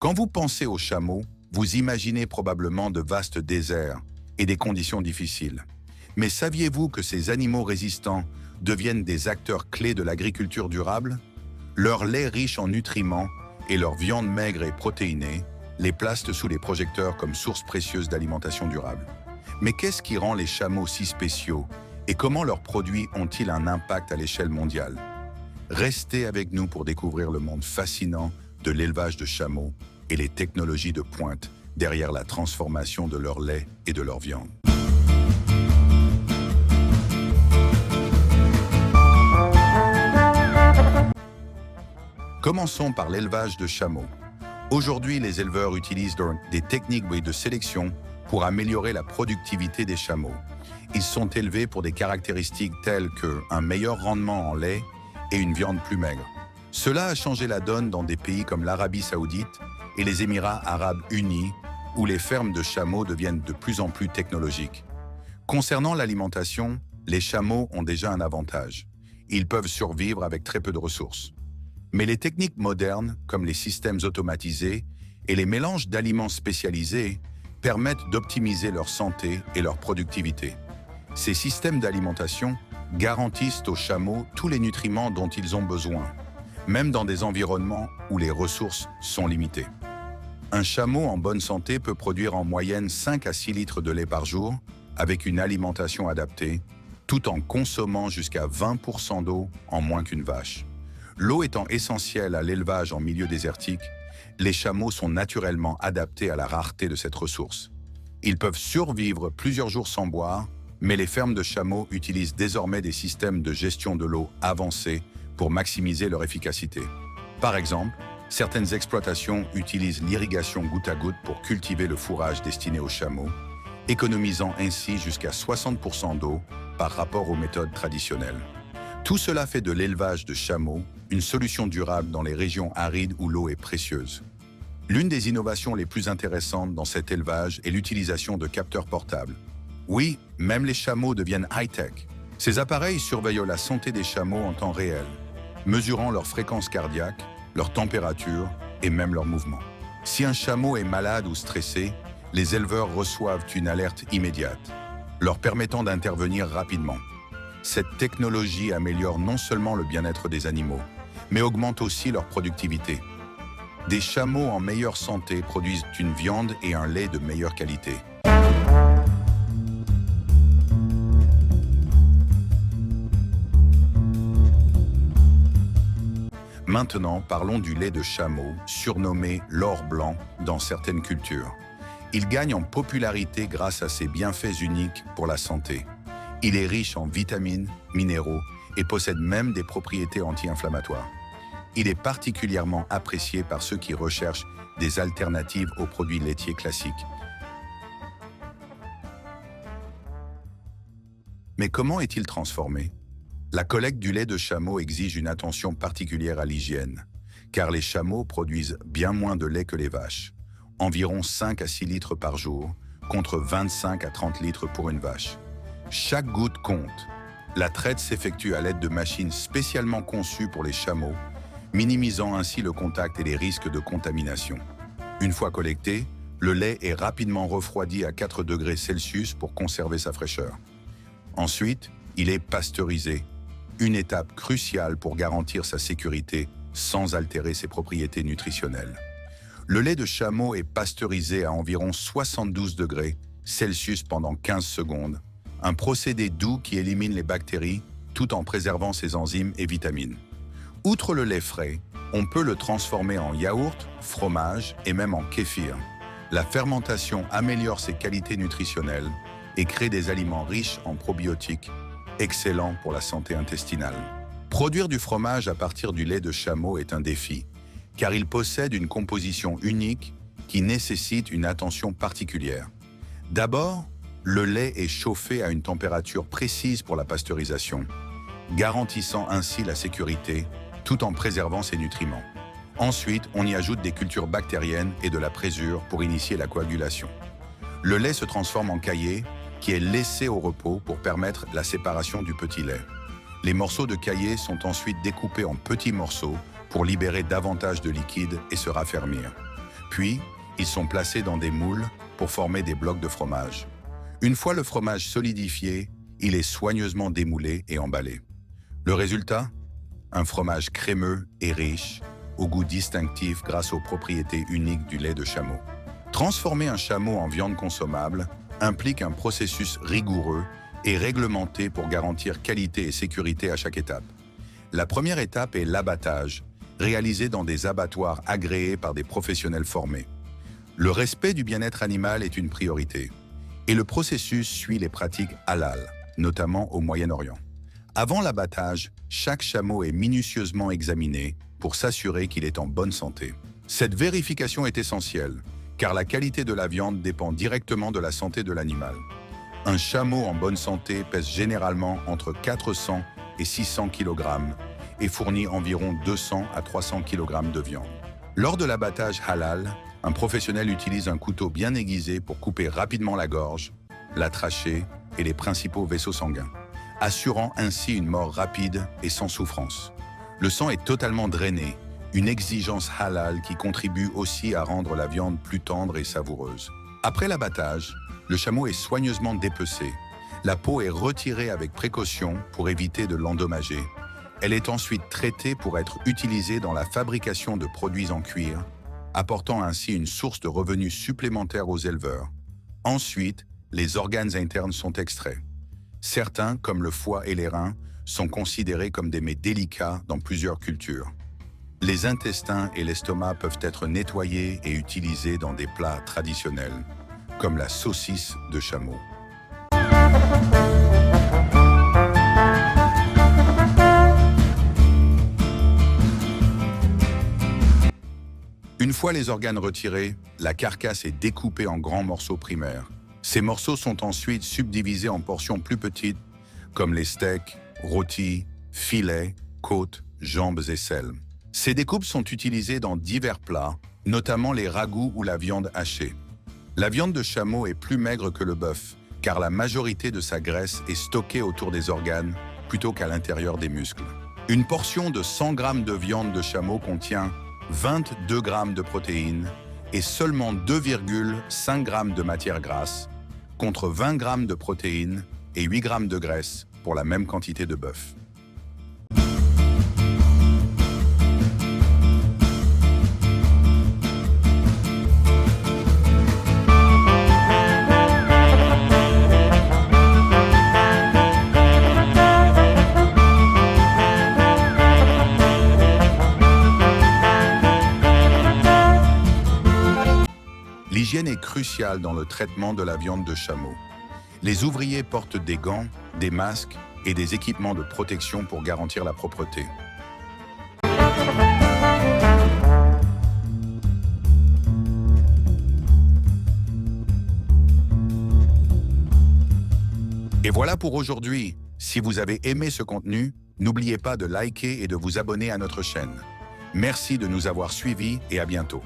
Quand vous pensez aux chameaux, vous imaginez probablement de vastes déserts et des conditions difficiles. Mais saviez-vous que ces animaux résistants deviennent des acteurs clés de l'agriculture durable? Leur lait riche en nutriments et leur viande maigre et protéinée les placent sous les projecteurs comme source précieuse d'alimentation durable. Mais qu'est-ce qui rend les chameaux si spéciaux et comment leurs produits ont-ils un impact à l'échelle mondiale? Restez avec nous pour découvrir le monde fascinant de l'élevage de chameaux et les technologies de pointe derrière la transformation de leur lait et de leur viande. Commençons par l'élevage de chameaux. Aujourd'hui, les éleveurs utilisent des techniques de sélection pour améliorer la productivité des chameaux. Ils sont élevés pour des caractéristiques telles qu'un meilleur rendement en lait et une viande plus maigre. Cela a changé la donne dans des pays comme l'Arabie Saoudite et les Émirats Arabes Unis, où les fermes de chameaux deviennent de plus en plus technologiques. Concernant l'alimentation, les chameaux ont déjà un avantage. Ils peuvent survivre avec très peu de ressources. Mais les techniques modernes, comme les systèmes automatisés et les mélanges d'aliments spécialisés, permettent d'optimiser leur santé et leur productivité. Ces systèmes d'alimentation garantissent aux chameaux tous les nutriments dont ils ont besoin, même dans des environnements où les ressources sont limitées. Un chameau en bonne santé peut produire en moyenne 5 à 6 litres de lait par jour avec une alimentation adaptée, tout en consommant jusqu'à 20% d'eau en moins qu'une vache. L'eau étant essentielle à l'élevage en milieu désertique, les chameaux sont naturellement adaptés à la rareté de cette ressource. Ils peuvent survivre plusieurs jours sans boire, mais les fermes de chameaux utilisent désormais des systèmes de gestion de l'eau avancés pour maximiser leur efficacité. Par exemple, certaines exploitations utilisent l'irrigation goutte à goutte pour cultiver le fourrage destiné aux chameaux, économisant ainsi jusqu'à 60% d'eau par rapport aux méthodes traditionnelles. Tout cela fait de l'élevage de chameaux une solution durable dans les régions arides où l'eau est précieuse. L'une des innovations les plus intéressantes dans cet élevage est l'utilisation de capteurs portables. Oui, même les chameaux deviennent high-tech. Ces appareils surveillent la santé des chameaux en temps réel, mesurant leur fréquence cardiaque, leur température et même leur mouvement. Si un chameau est malade ou stressé, les éleveurs reçoivent une alerte immédiate, leur permettant d'intervenir rapidement. Cette technologie améliore non seulement le bien-être des animaux, mais augmente aussi leur productivité. Des chameaux en meilleure santé produisent une viande et un lait de meilleure qualité. Maintenant, parlons du lait de chameau, surnommé l'or blanc dans certaines cultures. Il gagne en popularité grâce à ses bienfaits uniques pour la santé. Il est riche en vitamines, minéraux et possède même des propriétés anti-inflammatoires. Il est particulièrement apprécié par ceux qui recherchent des alternatives aux produits laitiers classiques. Mais comment est-il transformé? La collecte du lait de chameau exige une attention particulière à l'hygiène, car les chameaux produisent bien moins de lait que les vaches, environ 5 à 6 litres par jour, contre 25 à 30 litres pour une vache. Chaque goutte compte. La traite s'effectue à l'aide de machines spécialement conçues pour les chameaux, minimisant ainsi le contact et les risques de contamination. Une fois collecté, le lait est rapidement refroidi à 4 degrés Celsius pour conserver sa fraîcheur. Ensuite, il est pasteurisé, une étape cruciale pour garantir sa sécurité sans altérer ses propriétés nutritionnelles. Le lait de chameau est pasteurisé à environ 72 degrés Celsius pendant 15 secondes, un procédé doux qui élimine les bactéries tout en préservant ses enzymes et vitamines. Outre le lait frais, on peut le transformer en yaourt, fromage et même en kéfir. La fermentation améliore ses qualités nutritionnelles et crée des aliments riches en probiotiques, excellents pour la santé intestinale. Produire du fromage à partir du lait de chameau est un défi, car il possède une composition unique qui nécessite une attention particulière. D'abord, le lait est chauffé à une température précise pour la pasteurisation, garantissant ainsi la sécurité tout en préservant ses nutriments. Ensuite, on y ajoute des cultures bactériennes et de la présure pour initier la coagulation. Le lait se transforme en caillé, qui est laissé au repos pour permettre la séparation du petit lait. Les morceaux de caillé sont ensuite découpés en petits morceaux pour libérer davantage de liquide et se raffermir. Puis, ils sont placés dans des moules pour former des blocs de fromage. Une fois le fromage solidifié, il est soigneusement démoulé et emballé. Le résultat? Un fromage crémeux et riche, au goût distinctif grâce aux propriétés uniques du lait de chameau. Transformer un chameau en viande consommable implique un processus rigoureux et réglementé pour garantir qualité et sécurité à chaque étape. La première étape est l'abattage, réalisé dans des abattoirs agréés par des professionnels formés. Le respect du bien-être animal est une priorité, et le processus suit les pratiques halal, notamment au Moyen-Orient. Avant l'abattage, chaque chameau est minutieusement examiné pour s'assurer qu'il est en bonne santé. Cette vérification est essentielle, car la qualité de la viande dépend directement de la santé de l'animal. Un chameau en bonne santé pèse généralement entre 400 et 600 kg et fournit environ 200 à 300 kg de viande. Lors de l'abattage halal, un professionnel utilise un couteau bien aiguisé pour couper rapidement la gorge, la trachée et les principaux vaisseaux sanguins, assurant ainsi une mort rapide et sans souffrance. Le sang est totalement drainé, une exigence halal qui contribue aussi à rendre la viande plus tendre et savoureuse. Après l'abattage, le chameau est soigneusement dépecé. La peau est retirée avec précaution pour éviter de l'endommager. Elle est ensuite traitée pour être utilisée dans la fabrication de produits en cuir, apportant ainsi une source de revenus supplémentaires aux éleveurs. Ensuite, les organes internes sont extraits. Certains, comme le foie et les reins, sont considérés comme des mets délicats dans plusieurs cultures. Les intestins et l'estomac peuvent être nettoyés et utilisés dans des plats traditionnels, comme la saucisse de chameau. Une fois les organes retirés, la carcasse est découpée en grands morceaux primaires. Ces morceaux sont ensuite subdivisés en portions plus petites, comme les steaks, rôtis, filets, côtes, jambes et selles. Ces découpes sont utilisées dans divers plats, notamment les ragoûts ou la viande hachée. La viande de chameau est plus maigre que le bœuf, car la majorité de sa graisse est stockée autour des organes plutôt qu'à l'intérieur des muscles. Une portion de 100 g de viande de chameau contient 22 g de protéines et seulement 2,5 g de matière grasse, contre 20 g de protéines et 8 g de graisse pour la même quantité de bœuf. L'hygiène est cruciale dans le traitement de la viande de chameau. Les ouvriers portent des gants, des masques et des équipements de protection pour garantir la propreté. Et voilà pour aujourd'hui. Si vous avez aimé ce contenu, n'oubliez pas de liker et de vous abonner à notre chaîne. Merci de nous avoir suivis et à bientôt.